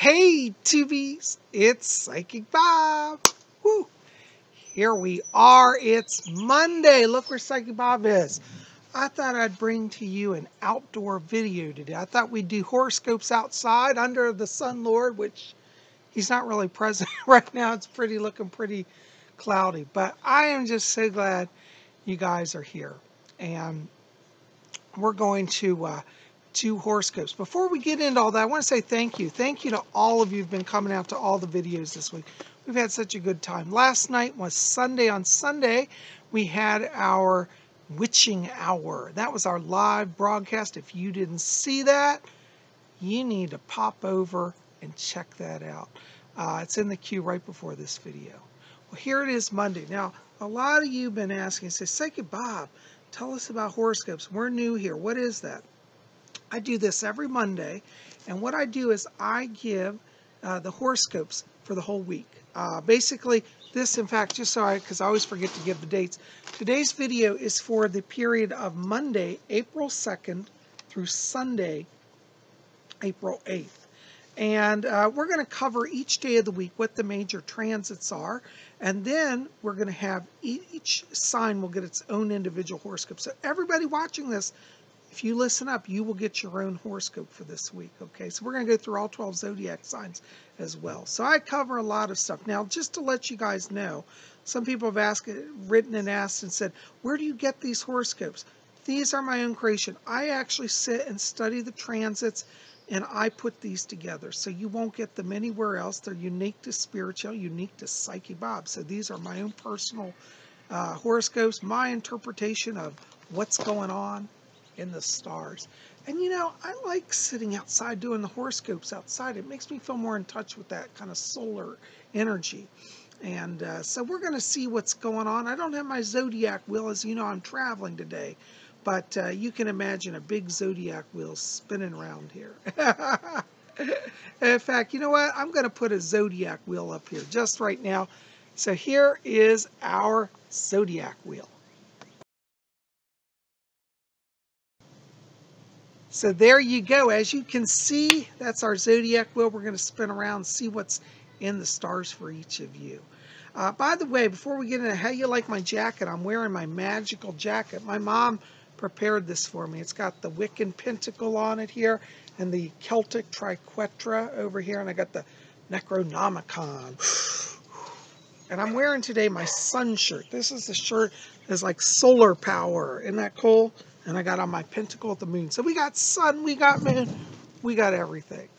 Hey, Tubies, it's Psychic Bob. Woo. Here we are. It's Monday. Look where Psychic Bob is. I thought I'd bring to you an outdoor video today. I thought we'd do horoscopes outside under the Sun Lord, which he's not really present right now. It's looking pretty cloudy. But I am just so glad you guys are here. And we're going to do horoscopes. Before we get into all that, I want to say thank you. Thank you to all of you who've been coming out to all the videos this week. We've had such a good time. Last night was Sunday. On Sunday, we had our witching hour. That was our live broadcast. If you didn't see that, you need to pop over and check that out. It's in the queue right before this video. Well, here it is Monday. Now, a lot of you have been asking, say, Psychic Bob, tell us about horoscopes. We're new here. What is that? I do this every Monday, and what I do is I give the horoscopes for the whole week. Basically, this, in fact, because I always forget to give the dates, today's video is for the period of Monday, April 2nd, through Sunday, April 8th. And we're going to cover each day of the week, what the major transits are, and then we're going to have each sign will get its own individual horoscope. So everybody watching this, if you listen up, you will get your own horoscope for this week, okay? So we're going to go through all 12 zodiac signs as well. So I cover a lot of stuff. Now, just to let you guys know, some people have written and asked and said, where do you get these horoscopes? These are my own creation. I actually sit and study the transits, and I put these together. So you won't get them anywhere else. They're unique to spiritual, unique to Psychic Bob. So these are my own personal horoscopes, my interpretation of what's going on in the stars. And you know, I like sitting outside doing the horoscopes outside. It makes me feel more in touch with that kind of solar energy. And so we're going to see what's going on. I don't have my zodiac wheel, as you know, I'm traveling today. But you can imagine a big zodiac wheel spinning around here. In fact, you know what? I'm going to put a zodiac wheel up here just right now. So here is our zodiac wheel. So there you go. As you can see, that's our zodiac wheel. We're going to spin around and see what's in the stars for each of you. By the way, before we get into how you like my jacket, I'm wearing my magical jacket. My mom prepared this for me. It's got the Wiccan pentacle on it here and the Celtic triquetra over here, and I got the Necronomicon. And I'm wearing today my sun shirt. This is the shirt that's like solar power. Isn't that cool? And I got on my pentacle at the moon. So we got sun, we got moon, we got everything.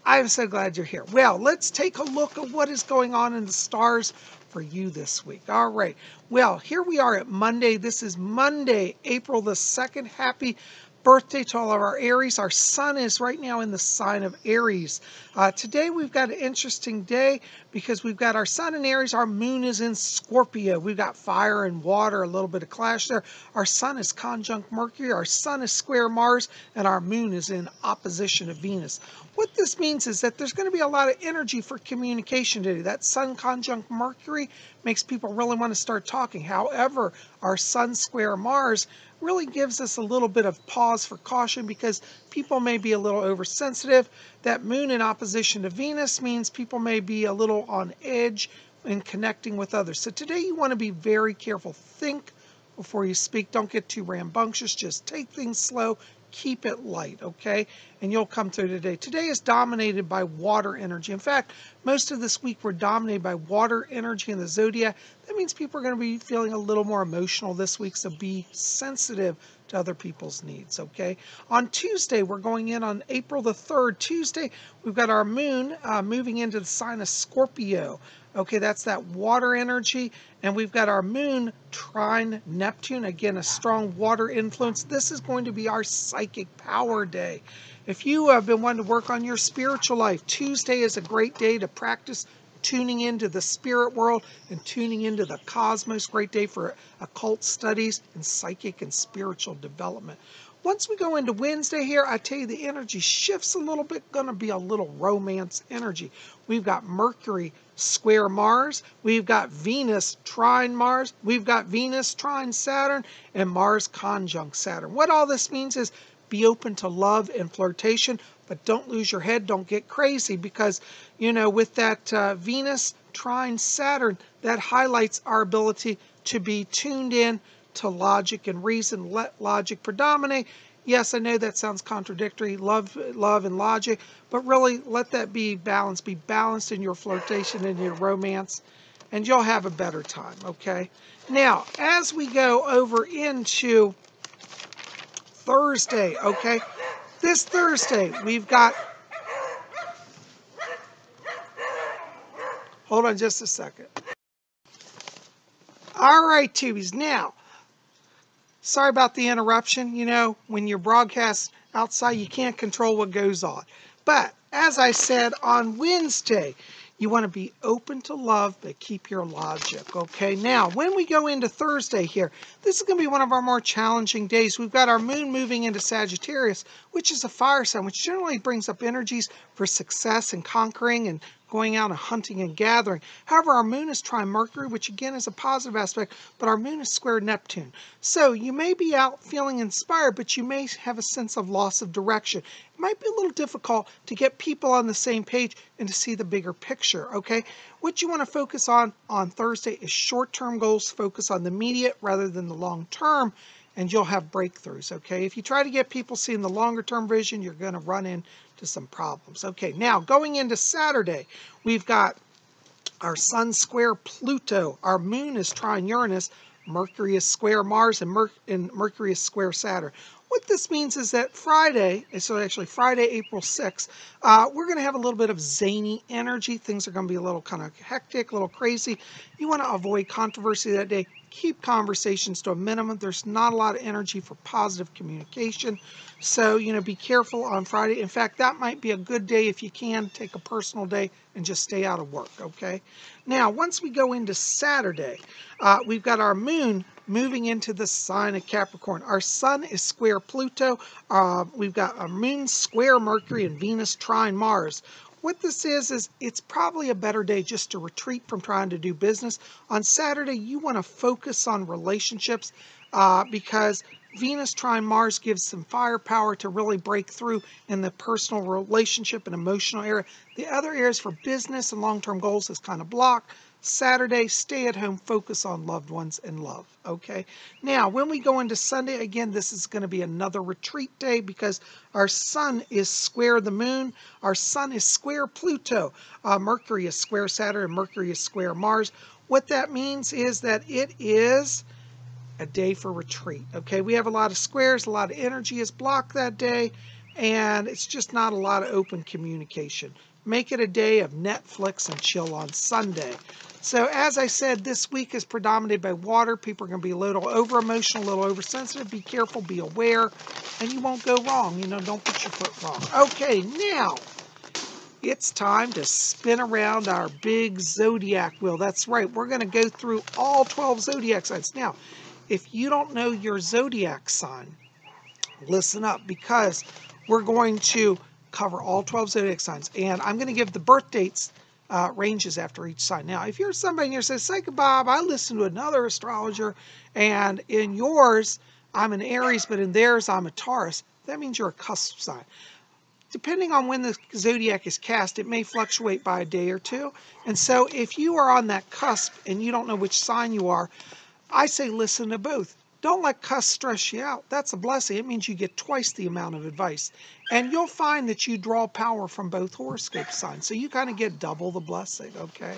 I'm so glad you're here. Well, let's take a look at what is going on in the stars for you this week. All right. Well, here we are at Monday. This is Monday, April the 2nd. Happy birthday to all of our Aries. Our sun is right now in the sign of Aries. Today we've got an interesting day because we've got our sun in Aries. Our moon is in Scorpio. We've got fire and water, a little bit of clash there. Our sun is conjunct Mercury. Our sun is square Mars, and our moon is in opposition to Venus. What this means is that there's going to be a lot of energy for communication today. That sun conjunct Mercury makes people really want to start talking. However, our sun square Mars really gives us a little bit of pause for caution because people may be a little oversensitive. That moon in opposition to Venus means people may be a little on edge in connecting with others. So today you want to be very careful. Think before you speak. Don't get too rambunctious. Just take things slow. Keep it light, okay? And you'll come through today. Today is dominated by water energy. In fact, most of this week we're dominated by water energy in the zodiac. That means people are going to be feeling a little more emotional this week, so be sensitive to other people's needs, okay? On Tuesday, we're going in on April the 3rd. Tuesday, we've got our moon moving into the sign of Scorpio. Okay, that's that water energy. And we've got our moon trine Neptune. Again, a strong water influence. This is going to be our psychic power day. If you have been wanting to work on your spiritual life, Tuesday is a great day to practice tuning into the spirit world and tuning into the cosmos. Great day for occult studies and psychic and spiritual development. Once we go into Wednesday here, I tell you the energy shifts a little bit, going to be a little romance energy. We've got Mercury square Mars, we've got Venus trine Mars, we've got Venus trine Saturn, and Mars conjunct Saturn. What all this means is be open to love and flirtation, but don't lose your head. Don't get crazy because, you know, with that Venus trine Saturn, that highlights our ability to be tuned in to logic and reason. Let logic predominate. Yes, I know that sounds contradictory, love and logic, but really let that be balanced. Be balanced in your flirtation and your romance, and you'll have a better time, okay? Now, as we go over into Thursday, okay? This Thursday, we've got... Hold on just a second. All right, Tubies. Now, sorry about the interruption. You know, when you're broadcast outside, you can't control what goes on. But as I said on Wednesday, you want to be open to love, but keep your logic, okay? Now, when we go into Thursday here, this is going to be one of our more challenging days. We've got our moon moving into Sagittarius, which is a fire sign, which generally brings up energies for success and conquering and going out and hunting and gathering. However, our moon is trine Mercury, which again is a positive aspect, but our moon is square Neptune. So you may be out feeling inspired, but you may have a sense of loss of direction. It might be a little difficult to get people on the same page and to see the bigger picture, okay? What you want to focus on Thursday is short-term goals. Focus on the immediate rather than the long-term, and you'll have breakthroughs, okay? If you try to get people seeing the longer-term vision, you're going to run into some problems. Okay, now going into Saturday, we've got our Sun square Pluto. Our moon is trine Uranus. Mercury is square Mars, and Mercury is square Saturn. What this means is that Friday, so actually Friday, April 6th, we're going to have a little bit of zany energy. Things are going to be a little kind of hectic, a little crazy. You want to avoid controversy that day. Keep conversations to a minimum. There's not a lot of energy for positive communication. So, you know, be careful on Friday. In fact, that might be a good day if you can. Take a personal day and just stay out of work, okay? Now, once we go into Saturday, we've got our moon moving into the sign of Capricorn. Our sun is square Pluto. We've got our moon square Mercury and Venus trine Mars. What this is it's probably a better day just to retreat from trying to do business. On Saturday, you want to focus on relationships because Venus trine Mars gives some firepower to really break through in the personal relationship and emotional area. The other areas for business and long-term goals is kind of blocked. Saturday, stay at home, focus on loved ones and love, okay? Now, when we go into Sunday, again, this is going to be another retreat day because our sun is square the moon. Our sun is square Pluto. Mercury is square Saturn, and Mercury is square Mars. What that means is that it is a day for retreat, okay? We have a lot of squares, a lot of energy is blocked that day, and it's just not a lot of open communication. Make it a day of Netflix and chill on Sunday. So as I said, this week is predominated by water. People are going to be a little over-emotional, a little oversensitive. Be careful, be aware, and you won't go wrong. You know, don't put your foot wrong. Okay, now it's time to spin around our big Zodiac wheel. That's right. We're going to go through all 12 Zodiac signs. Now, if you don't know your Zodiac sign, listen up because we're going to cover all 12 Zodiac signs. And I'm going to give the birth dates ranges after each sign. Now, if you're somebody here says, "Say, Bob, I listened to another astrologer, and in yours, I'm an Aries, but in theirs, I'm a Taurus," that means you're a cusp sign. Depending on when the zodiac is cast, it may fluctuate by a day or two. And so if you are on that cusp and you don't know which sign you are, I say listen to both. Don't let cusp stress you out. That's a blessing. It means you get twice the amount of advice. And you'll find that you draw power from both horoscope signs. So you kind of get double the blessing, okay?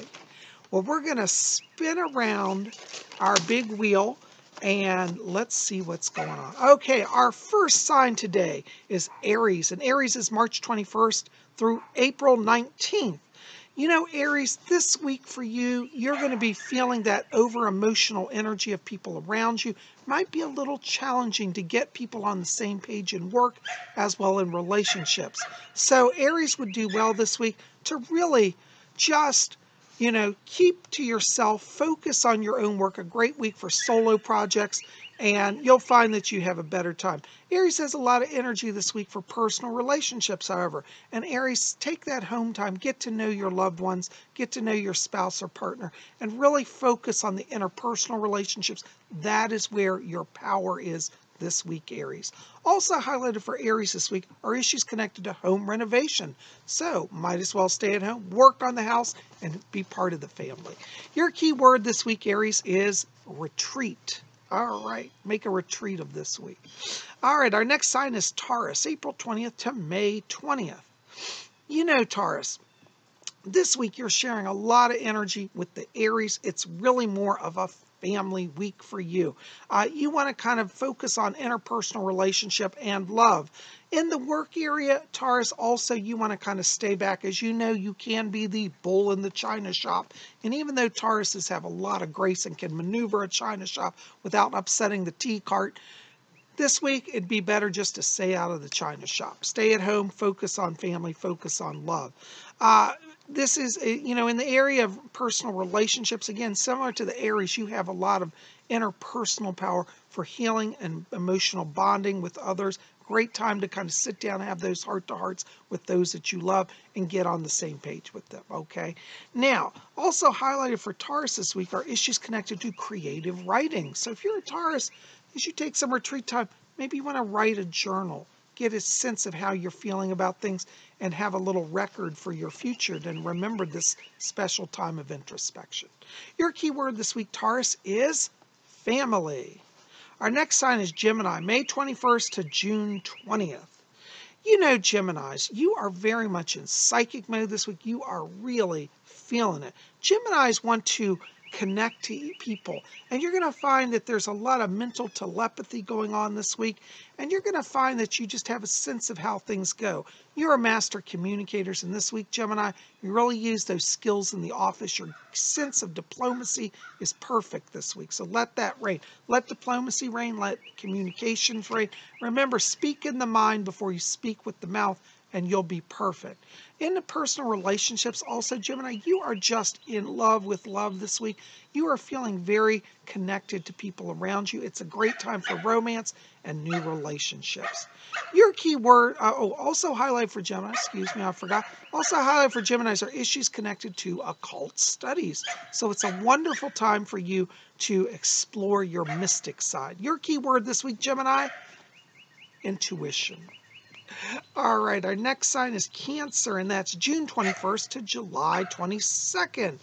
Well, we're going to spin around our big wheel and let's see what's going on. Okay, our first sign today is Aries. And Aries is March 21st through April 19th. You know, Aries, this week for you, you're going to be feeling that over-emotional energy of people around you. Might be a little challenging to get people on the same page in work as well in relationships. So Aries would do well this week to really just, you know, keep to yourself, focus on your own work. A great week for solo projects, and you'll find that you have a better time. Aries has a lot of energy this week for personal relationships, however. And Aries, take that home time, get to know your loved ones, get to know your spouse or partner, and really focus on the interpersonal relationships. That is where your power is this week, Aries. Also highlighted for Aries this week are issues connected to home renovation. So might as well stay at home, work on the house, and be part of the family. Your key word this week, Aries, is retreat. All right, make a retreat of this week. All right, our next sign is Taurus, April 20th to May 20th. You know, Taurus, this week you're sharing a lot of energy with the Aries. It's really more of a family week for you. You want to kind of focus on interpersonal relationship and love. In the work area, Taurus, also you want to kind of stay back. As you know, you can be the bull in the china shop. And even though Tauruses have a lot of grace and can maneuver a china shop without upsetting the tea cart, this week it'd be better just to stay out of the china shop. Stay at home, focus on family, focus on love. This is, you know, in the area of personal relationships, again, similar to the Aries, you have a lot of interpersonal power for healing and emotional bonding with others. Great time to kind of sit down and have those heart-to-hearts with those that you love and get on the same page with them, okay? Now, also highlighted for Taurus this week are issues connected to creative writing. So if you're a Taurus, as you take some retreat time, maybe you want to write a journal, get a sense of how you're feeling about things, and have a little record for your future to remember this special time of introspection. Your key word this week, Taurus, is family. Our next sign is Gemini, May 21st to June 20th. You know, Geminis, you are very much in psychic mode this week. You are really feeling it. Geminis want to connect to people, and you're going to find that there's a lot of mental telepathy going on this week, and you're going to find that you just have a sense of how things go. You're a master communicators, and this week, Gemini, you really use those skills in the office. Your sense of diplomacy is perfect this week, so let that reign. Let diplomacy reign, let communications reign. Remember, speak in the mind before you speak with the mouth, and you'll be perfect. In the personal relationships also, Gemini, you are just in love with love this week. You are feeling very connected to people around you. It's a great time for romance and new relationships. Your key word, also highlight for Gemini, excuse me, I forgot. Also highlight for Geminis are issues connected to occult studies. So it's a wonderful time for you to explore your mystic side. Your key word this week, Gemini, intuition. All right, our next sign is Cancer, and that's June 21st to July 22nd.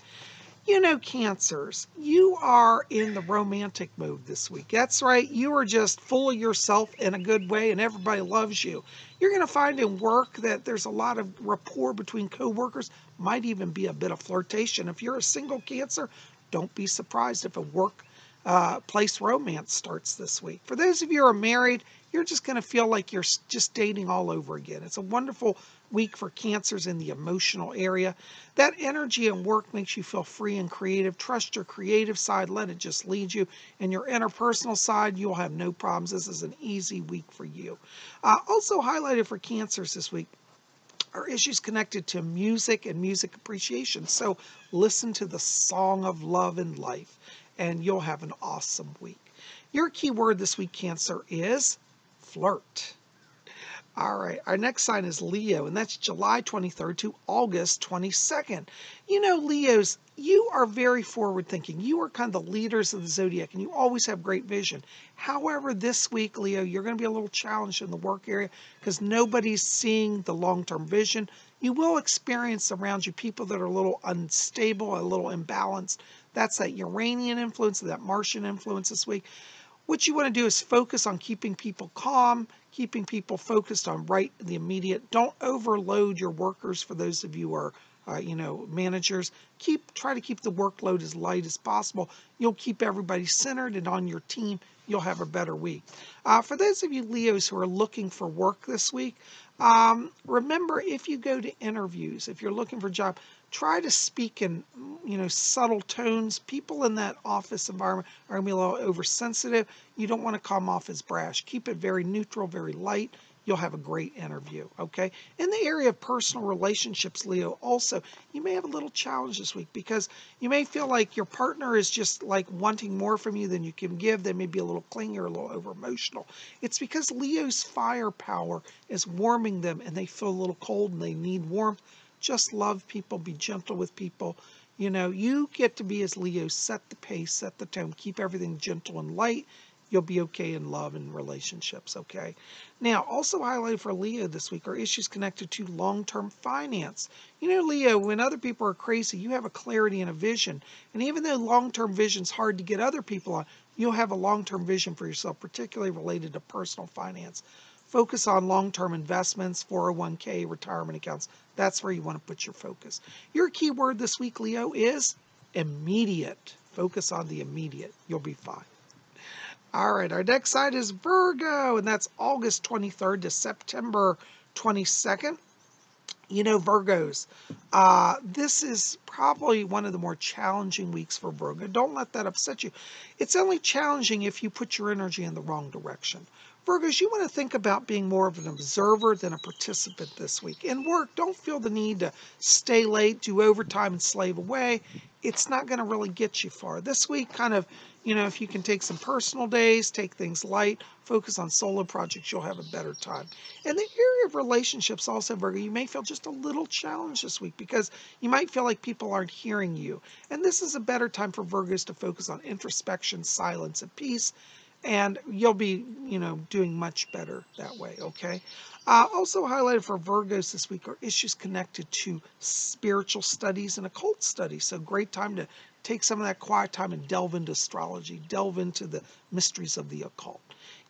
You know, Cancers, you are in the romantic mode this week. That's right, you are just full of yourself in a good way, and everybody loves you. You're going to find in work that there's a lot of rapport between coworkers, might even be a bit of flirtation. If you're a single Cancer, don't be surprised if a workplace romance starts this week. For those of you who are married, you're just going to feel like you're just dating all over again. It's a wonderful week for Cancers in the emotional area. That energy and work makes you feel free and creative. Trust your creative side. Let it just lead you. And your interpersonal side, you'll have no problems. This is an easy week for you. Also highlighted for Cancers this week are issues connected to music and music appreciation. So listen to the song of love and life, and you'll have an awesome week. Your key word this week, Cancer, is flirt. All right, our next sign is Leo, and that's July 23rd to August 22nd. You know, Leos, you are very forward-thinking. You are kind of the leaders of the Zodiac, and you always have great vision. However, this week, Leo, you're going to be a little challenged in the work area because nobody's seeing the long-term vision. You will experience around you people that are a little unstable, a little imbalanced. That's that Uranian influence, that Martian influence this week. What you want to do is focus on keeping people calm, keeping people focused on the immediate. Don't overload your workers. For those of you who are, managers, try to keep the workload as light as possible. You'll keep everybody centered, and on your team, you'll have a better week. For those of you Leos who are looking for work this week, remember, if you go to interviews, if you're looking for a job, try to speak in, subtle tones. People in that office environment are going to be a little oversensitive. You don't want to come off as brash. Keep it very neutral, very light. You'll have a great interview, okay? In the area of personal relationships, Leo, also, you may have a little challenge this week because you may feel like your partner is just like wanting more from you than you can give. They may be a little clingy or a little over-emotional. It's because Leo's firepower is warming them, and they feel a little cold and they need warmth. Just love people, be gentle with people. You get to be, as Leo, set the pace, set the tone, keep everything gentle and light, you'll be okay in love and relationships, okay? Now, also highlighted for Leo this week are issues connected to long-term finance. You know, Leo, when other people are crazy, you have a clarity and a vision. And even though long-term vision's hard to get other people on, you'll have a long-term vision for yourself, particularly related to personal finance. Focus on long-term investments, 401k, retirement accounts. That's where you want to put your focus. Your key word this week, Leo, is immediate. Focus on the immediate. You'll be fine. All right, our next sign is Virgo, and that's August 23rd to September 22nd. You know, Virgos, this is probably one of the more challenging weeks for Virgo. Don't let that upset you. It's only challenging if you put your energy in the wrong direction. Virgos, you want to think about being more of an observer than a participant this week. In work, don't feel the need to stay late, do overtime, and slave away. It's not going to really get you far. This week, kind of, you know, if you can take some personal days, take things light, focus on solo projects, you'll have a better time. In the area of relationships also, Virgo, you may feel just a little challenged this week because you might feel like people aren't hearing you. And this is a better time for Virgos to focus on introspection, silence, and peace. And you'll be, you know, doing much better that way, okay? Also highlighted for Virgos this week are issues connected to spiritual studies and occult studies. So great time to take some of that quiet time and delve into astrology, delve into the mysteries of the occult.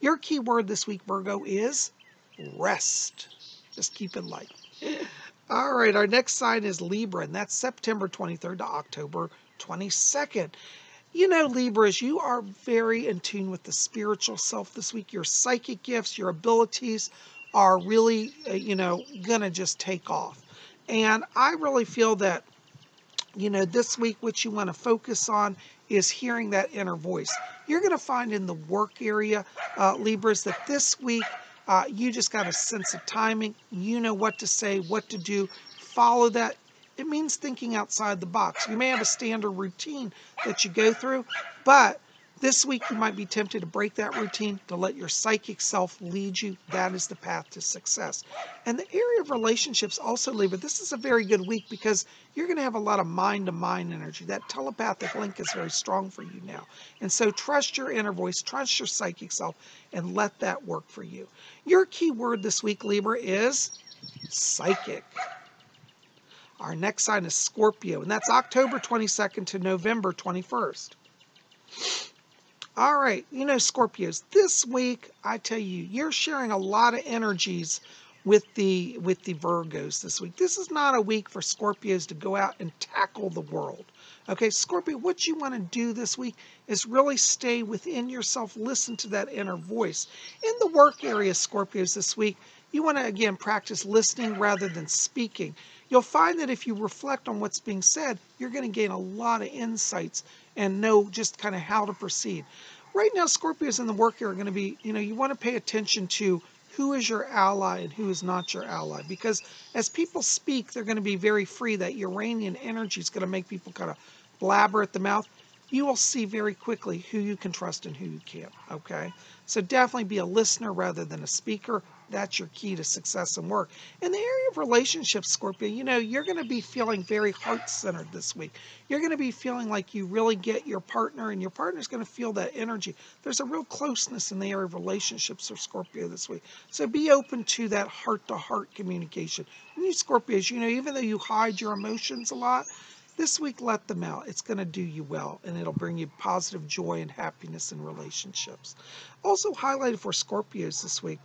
Your key word this week, Virgo, is rest. Just keep it light. All right, our next sign is Libra, and that's September 23rd to October 22nd. You know, Libras, you are very in tune with the spiritual self this week. Your psychic gifts, your abilities are really, you know, going to just take off. And I really feel that, you know, this week what you want to focus on is hearing that inner voice. You're going to find in the work area, Libras, that this week you just got a sense of timing. You know what to say, what to do. Follow that. It means thinking outside the box. You may have a standard routine that you go through, but this week you might be tempted to break that routine, to let your psychic self lead you. That is the path to success. And the area of relationships also, Libra, this is a very good week because you're going to have a lot of mind-to-mind energy. That telepathic link is very strong for you now. And so trust your inner voice, trust your psychic self, and let that work for you. Your key word this week, Libra, is psychic. Our next sign is Scorpio, and that's October 22nd to November 21st. All right, you know, Scorpios, this week, I tell you, you're sharing a lot of energies with the Virgos this week. This is not a week for Scorpios to go out and tackle the world. Okay, Scorpio, what you want to do this week is really stay within yourself, listen to that inner voice. In the work area, Scorpios, this week, you want to, again, practice listening rather than speaking. You'll find that if you reflect on what's being said, you're going to gain a lot of insights and know just kind of how to proceed. Right now, Scorpios in the work area are going to be, you know, you want to pay attention to who is your ally and who is not your ally. Because as people speak, they're going to be very free. That Uranian energy is going to make people kind of blabber at the mouth. You will see very quickly who you can trust and who you can't, okay? So definitely be a listener rather than a speaker. That's your key to success and work. In the area of relationships, Scorpio, you know, you're going to be feeling very heart-centered this week. You're going to be feeling like you really get your partner, and your partner's going to feel that energy. There's a real closeness in the area of relationships for Scorpio this week. So be open to that heart-to-heart communication. And you Scorpios, you know, even though you hide your emotions a lot, this week, let them out. It's going to do you well, and it'll bring you positive joy and happiness in relationships. Also highlighted for Scorpios this week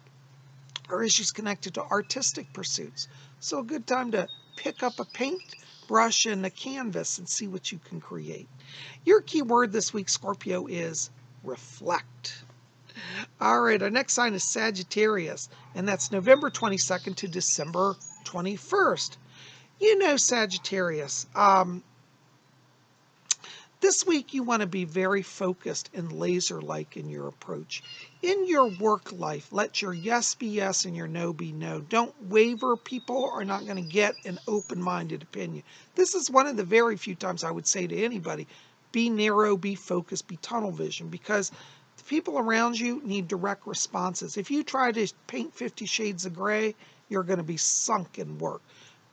are issues connected to artistic pursuits. So a good time to pick up a paintbrush and a canvas and see what you can create. Your key word this week, Scorpio, is reflect. All right, our next sign is Sagittarius, and that's November 22nd to December 21st. You know, Sagittarius, this week you want to be very focused and laser-like in your approach. In your work life, let your yes be yes and your no be no. Don't waver. People are not going to get an open-minded opinion. This is one of the very few times I would say to anybody, be narrow, be focused, be tunnel vision, because the people around you need direct responses. If you try to paint 50 shades of gray, you're going to be sunk in work.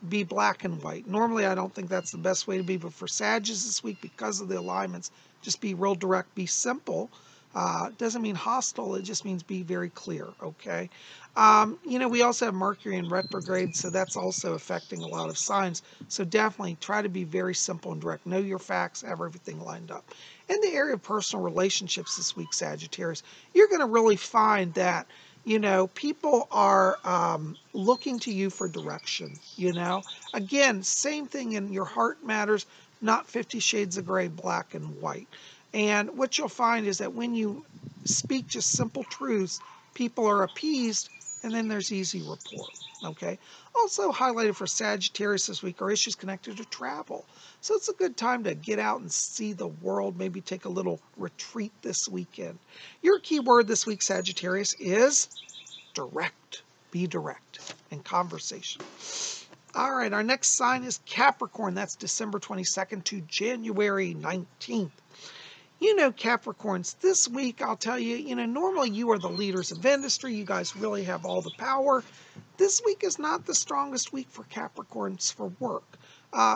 Be black and white. Normally, I don't think that's the best way to be, but for Sagittarius this week, because of the alignments, just be real direct, be simple, Doesn't mean hostile, it just means be very clear, okay? We also have Mercury in retrograde, so that's also affecting a lot of signs. So definitely try to be very simple and direct. Know your facts, have everything lined up. In the area of personal relationships this week, Sagittarius, you're going to really find that, people are looking to you for direction, Again, same thing in your heart matters, not 50 shades of gray, black and white. And what you'll find is that when you speak just simple truths, people are appeased, and then there's easy rapport, okay? Also highlighted for Sagittarius this week are issues connected to travel. So it's a good time to get out and see the world, maybe take a little retreat this weekend. Your key word this week, Sagittarius, is direct. Be direct in conversation. All right, our next sign is Capricorn. That's December 22nd to January 19th. Capricorns, this week, I'll tell you, normally you are the leaders of industry. You guys really have all the power. This week is not the strongest week for Capricorns for work.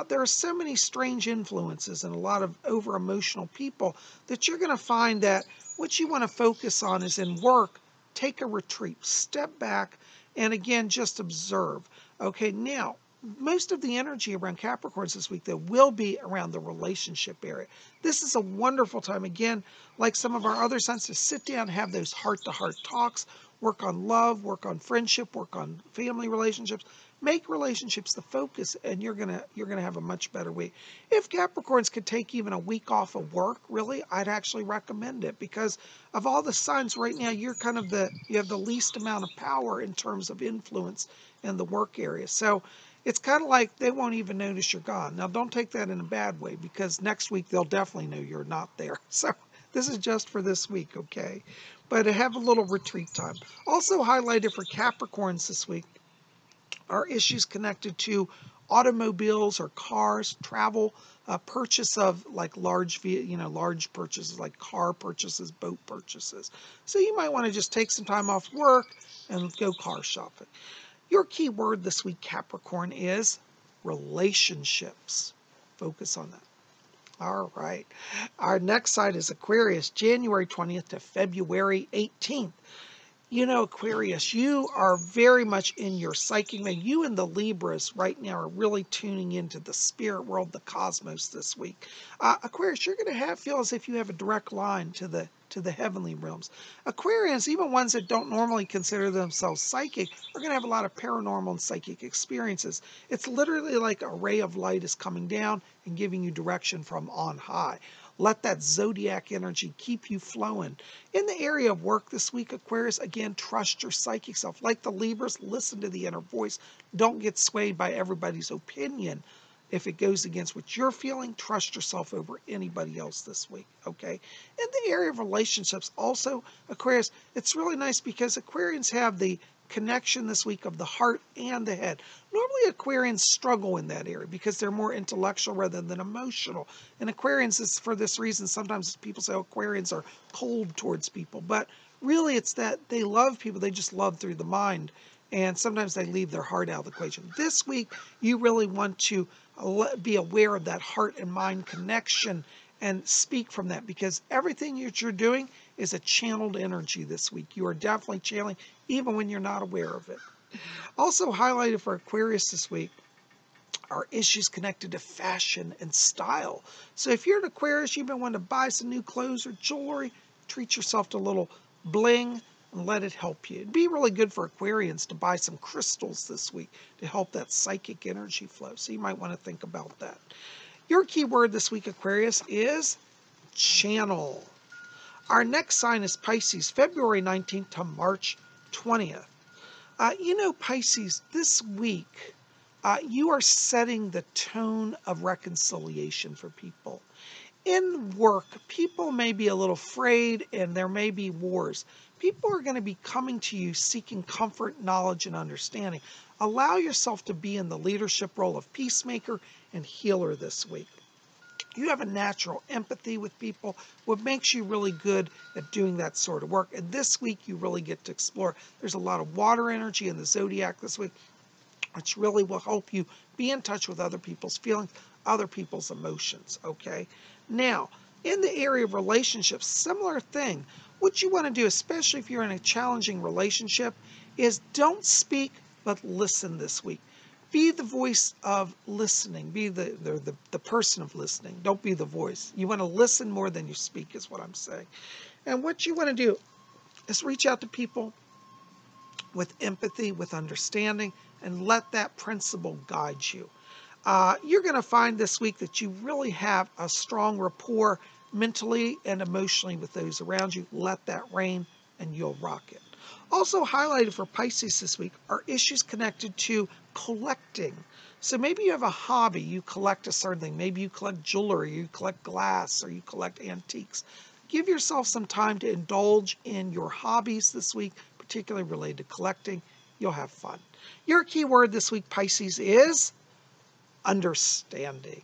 There are so many strange influences and a lot of over-emotional people that you're going to find that what you want to focus on is in work, take a retreat, step back, and again, just observe. Okay, now, most of the energy around Capricorns this week, though, will be around the relationship area. This is a wonderful time, again, like some of our other signs, to sit down, have those heart-to-heart talks, work on love, work on friendship, work on family relationships. Make relationships the focus, and you're gonna have a much better week. If Capricorns could take even a week off of work, really, I'd actually recommend it, because of all the signs right now, you're kind of you have the least amount of power in terms of influence in the work area. So it's kind of like they won't even notice you're gone. Now, don't take that in a bad way, because next week they'll definitely know you're not there. So this is just for this week, okay? But have a little retreat time. Also highlighted for Capricorns this week are issues connected to automobiles or cars, travel, purchase of like large purchases like car purchases, boat purchases. So you might want to just take some time off work and go car shopping. Your key word this week, Capricorn, is relationships. Focus on that. All right. Our next sign is Aquarius, January 20th to February 18th. Aquarius, you are very much in your psychic mode. You and the Libras right now are really tuning into the spirit world, the cosmos this week. Aquarius, you're going to feel as if you have a direct line to the heavenly realms. Aquarians, even ones that don't normally consider themselves psychic, are going to have a lot of paranormal and psychic experiences. It's literally like a ray of light is coming down and giving you direction from on high. Let that Zodiac energy keep you flowing. In the area of work this week, Aquarius, again, trust your psychic self. Like the Libras, listen to the inner voice. Don't get swayed by everybody's opinion. If it goes against what you're feeling, trust yourself over anybody else this week, okay? In the area of relationships, also, Aquarius, it's really nice because Aquarians have the connection this week of the heart and the head. Normally Aquarians struggle in that area because they're more intellectual rather than emotional. And Aquarians, is for this reason, sometimes people say Aquarians are cold towards people, but really it's that they love people, they just love through the mind, and sometimes they leave their heart out of the equation. This week, you really want to be aware of that heart and mind connection and speak from that, because everything that you're doing is a channeled energy this week. You are definitely channeling, even when you're not aware of it. Also highlighted for Aquarius this week are issues connected to fashion and style. So if you're an Aquarius, you've been wanting to buy some new clothes or jewelry, treat yourself to a little bling and let it help you. It'd be really good for Aquarians to buy some crystals this week to help that psychic energy flow. So you might want to think about that. Your key word this week, Aquarius, is channel. Our next sign is Pisces, February 19th to March 20th. Pisces, this week, you are setting the tone of reconciliation for people. In work, people may be a little afraid and there may be wars. People are going to be coming to you seeking comfort, knowledge, and understanding. Allow yourself to be in the leadership role of peacemaker and healer this week. You have a natural empathy with people, what makes you really good at doing that sort of work. And this week, you really get to explore. There's a lot of water energy in the Zodiac this week, which really will help you be in touch with other people's feelings, other people's emotions, okay? Now, In the area of relationships, similar thing. What you want to do, especially if you're in a challenging relationship, is don't speak, but listen this week. Be the voice of listening. Be the person of listening. Don't be the voice. You want to listen more than you speak is what I'm saying. And what you want to do is reach out to people with empathy, with understanding, and let that principle guide you. You're going to find this week that you really have a strong rapport mentally and emotionally with those around you. Let that reign and you'll rock it. Also highlighted for Pisces this week are issues connected to collecting. So maybe you have a hobby, you collect a certain thing. Maybe you collect jewelry, you collect glass, or you collect antiques. Give yourself some time to indulge in your hobbies this week, particularly related to collecting. You'll have fun. Your key word this week, Pisces, is understanding.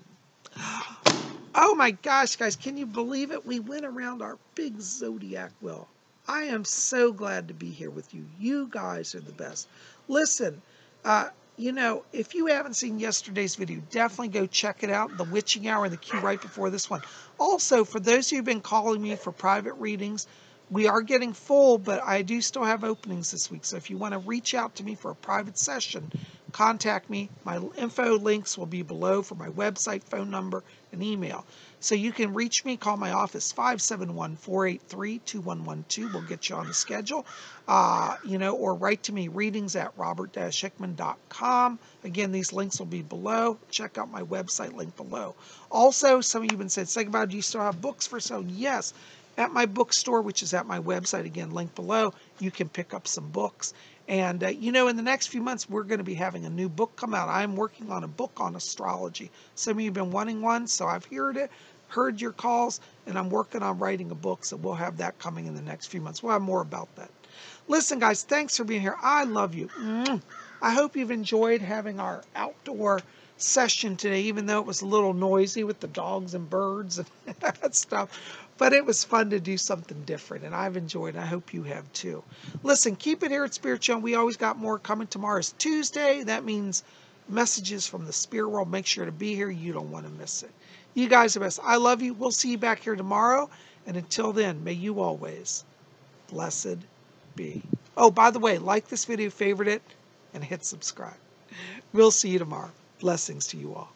Oh my gosh, guys, can you believe it? We went around our big Zodiac wheel. I am so glad to be here with you. You guys are the best. Listen, if you haven't seen yesterday's video, definitely go check it out. The Witching Hour, the cue right before this one. Also, for those of you who've been calling me for private readings, we are getting full, but I do still have openings this week. So if you want to reach out to me for a private session, contact me. My info links will be below for my website, phone number, and email. So you can reach me, call my office, 571-483-2112. We'll get you on the schedule. Or write to me, readings@robert-hickman.com. Again, these links will be below. Check out my website link below. Also, some of you have been saying, Segabad, do you still have books for sale? Yes. At my bookstore, which is at my website, again, link below, you can pick up some books. And, in the next few months, we're going to be having a new book come out. I'm working on a book on astrology. Some of you have been wanting one, so I've heard your calls, and I'm working on writing a book, so we'll have that coming in the next few months. We'll have more about that. Listen, guys, thanks for being here. I love you. I hope you've enjoyed having our outdoor session today, even though it was a little noisy with the dogs and birds and that stuff. But it was fun to do something different, and I've enjoyed it. I hope you have too. Listen, keep it here at Spirit Channel. We always got more coming. Tomorrow's Tuesday. That means messages from the spirit world. Make sure to be here. You don't want to miss it. You guys are the best. I love you. We'll see you back here tomorrow. And until then, may you always blessed be. Oh, by the way, like this video, favorite it, and hit subscribe. We'll see you tomorrow. Blessings to you all.